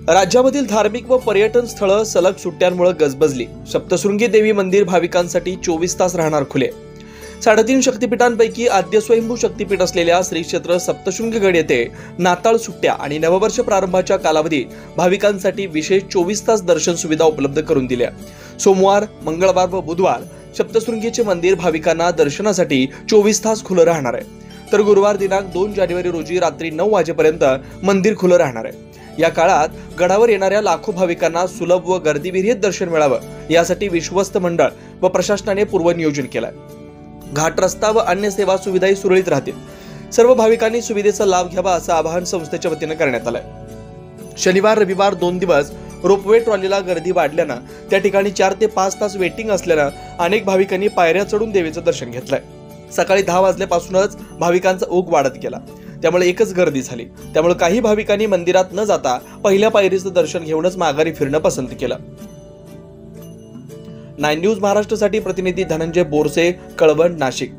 राज्यामधील धार्मिक व पर्यटन स्थळं सलग सुट्ट्यांमुळे गजबजली। सप्तशृंगी देवी मंदिर भाविकांसाठी 24 तास राहणार खुले। 3.5 शक्तिपीठांपैकी आद्य स्वयंभू शक्तिपीठ असलेल्या श्री क्षेत्र सप्तशृंगगड येथे नाताळ सुट्ट्या आणि नववर्ष प्रारंभाच्या कालावधीत भाविकांसाठी विशेष 24 तास दर्शन सुविधा उपलब्ध करून दिल्या। सोमवार, मंगळवार व बुधवार सप्तशृंगीचे मंदिर भाविकांना दर्शनासाठी 24 तास खुलं राहणार आहे, तर गुरुवार दिनांक 2 जानेवारी रोजी रात्री 9 वाजेपर्यंत मंदिर खुलं राहणार आहे। या काळात गडावर येणाऱ्या लाखो भाविकांना सुलभ व गर्दीविरहित दर्शन मिळावं यासाठी विश्वस्त मंडळ व प्रशासनाने पूर्वनियोजन केलंय। घाट रस्ता व अन्य सेवा सुविधाही सुरळीत राहतील। सर्व भाविकांनी सुविधेचा लाभ घ्यावा असं आवाहन संस्थेच्या वतीने करण्यात आलंय। शनिवार रविवार 2 दिवस रोपवे ट्रॉलीला गर्दी वाढल्यानं त्या ठिकाणी 4 ते 5 तास वेटिंग असल्यानं अनेक भाविकांनी पायऱ्या चढून देवीचं दर्शन घेतलंय। सकाळी 10 वाजल्यापासूनच भाविकांचा ओघ वाढत गेला, त्यामुळे एकच गर्दी झाली। त्यामुळे काही भाविकांनी मंदिरात न जाता पहिल्या पायरीचं दर्शन घेऊनच माघारी फिरणं पसंत केलं। 9 न्यूज महाराष्ट्रासाठी प्रतिनिधी धनंजय बोरसे, कळवण, नाशिक।